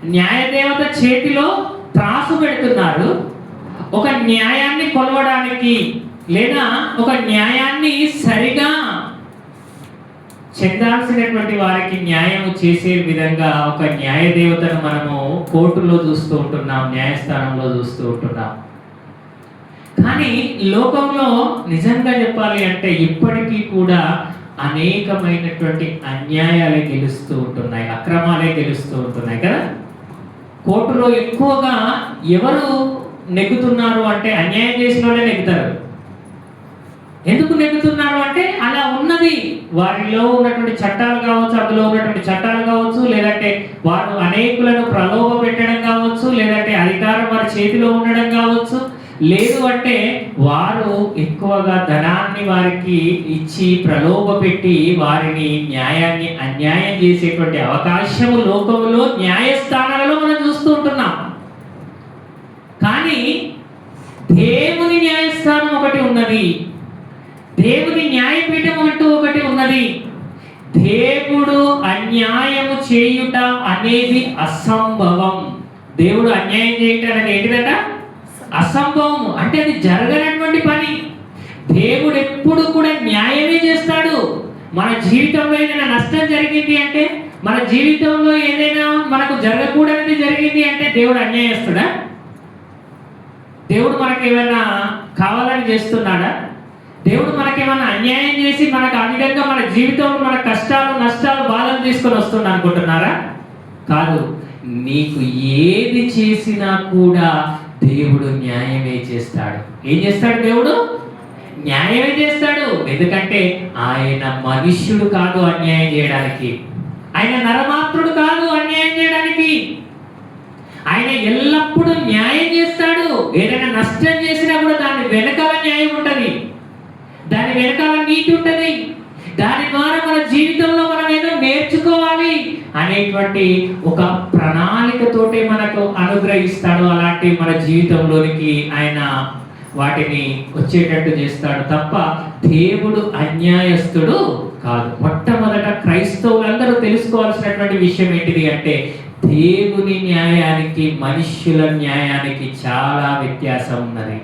న్యాయదేవత చేతిలో త్రాసు పెడుతున్నారు. ఒక న్యాయాన్ని కొలవడానికి లేదా ఒక న్యాయాన్ని సరిగా చెందాల్సినటువంటి వారికి న్యాయం చేసే విధంగా ఒక న్యాయదేవతను మనము కోర్టులో చూస్తూ ఉంటున్నాం, న్యాయస్థానంలో చూస్తూ ఉంటున్నాం. కానీ లోకంలో నిజంగా చెప్పాలి అంటే ఇప్పటికీ కూడా అనేకమైనటువంటి అన్యాయాలే గెలుస్తూ ఉంటున్నాయి, అక్రమాలే గెలుస్తూ ఉంటున్నాయి కదా. కోర్టులో ఎక్కువగా ఎవరు నెగ్గుతున్నారు అంటే అన్యాయం చేసిన వాళ్ళే నెగ్గుతారు. ఎందుకు నెగ్గుతున్నారు అంటే అలా ఉన్నది, వారిలో ఉన్నటువంటి చట్టాలు కావచ్చు, అందులో ఉన్నటువంటి చట్టాలు కావచ్చు, లేదంటే వారు అనేకులను ప్రలోభ పెట్టడం కావచ్చు, లేదంటే అధికారం వారి చేతిలో ఉండడం కావచ్చు, లేదు అంటే వారు ఎక్కువగా ధనాన్ని వారికి ఇచ్చి ప్రలోభ పెట్టి వారిని న్యాయాన్ని అన్యాయం చేసేటువంటి అవకాశము లోకంలో న్యాయస్థానాలలో మనం చూస్తూ ఉంటున్నాం. కానీ దేవుని న్యాయస్థానం ఒకటి ఉన్నది, దేవుని న్యాయపీఠం అంటూ ఒకటి ఉన్నది. దేవుడు అన్యాయము చేయుట అనేది అసంభవం. దేవుడు అన్యాయం చేయటం అనేది ఏంటిదట? అసంభవం. అంటే అది జరగనటువంటి పని. దేవుడు ఎప్పుడు కూడా న్యాయమే చేస్తాడు. మన జీవితంలో ఏదైనా నష్టం జరిగింది అంటే, మన జీవితంలో ఏదైనా మనకు జరగకూడనిది జరిగింది అంటే దేవుడు అన్యాయం చేస్తాడా? దేవుడు మనకు ఏమైనా కావాలని చేస్తున్నాడా? దేవుడు మనకేమన్నా అన్యాయం చేసి మనకు ఆ విధంగా మన జీవితంలో మన కష్టాలు నష్టాలు బాధలు తీసుకొని వస్తుంది అనుకుంటున్నారా? కాదు. నీకు ఏది చేసినా కూడా దేవుడు న్యాయమే చేస్తాడు. ఏం చేస్తాడు? దేవుడు న్యాయమే చేస్తాడు. ఎందుకంటే ఆయన మనుష్యుడు కాదు అన్యాయం చేయడానికి, ఆయన నరమాత్రుడు కాదు అన్యాయం చేయడానికి. ఆయన ఎల్లప్పుడూ న్యాయం చేస్తాడు. ఏదైనా నష్టం చేసినా కూడా దాని వెనకాల న్యాయం ఉంటుంది, దాని వెనకాల నీతి ఉంటుంది. దాని ద్వారా మన జీవితంలో మనం ఏదో నేర్చుకోవాలి అనేటువంటి ఒక ప్రణాళికతోటి మనకు అనుగ్రహిస్తాడు. అలాంటి మన జీవితంలోనికి ఆయన వాటిని వచ్చేటట్టు చేస్తాడు తప్ప దేవుడు అన్యాయస్తుడు కాదు. మొట్టమొదట క్రైస్తవులందరూ తెలుసుకోవాల్సినటువంటి విషయం ఏంటిది అంటే, దేవుని న్యాయానికి మనుష్యుల న్యాయానికి చాలా వ్యత్యాసం ఉన్నది.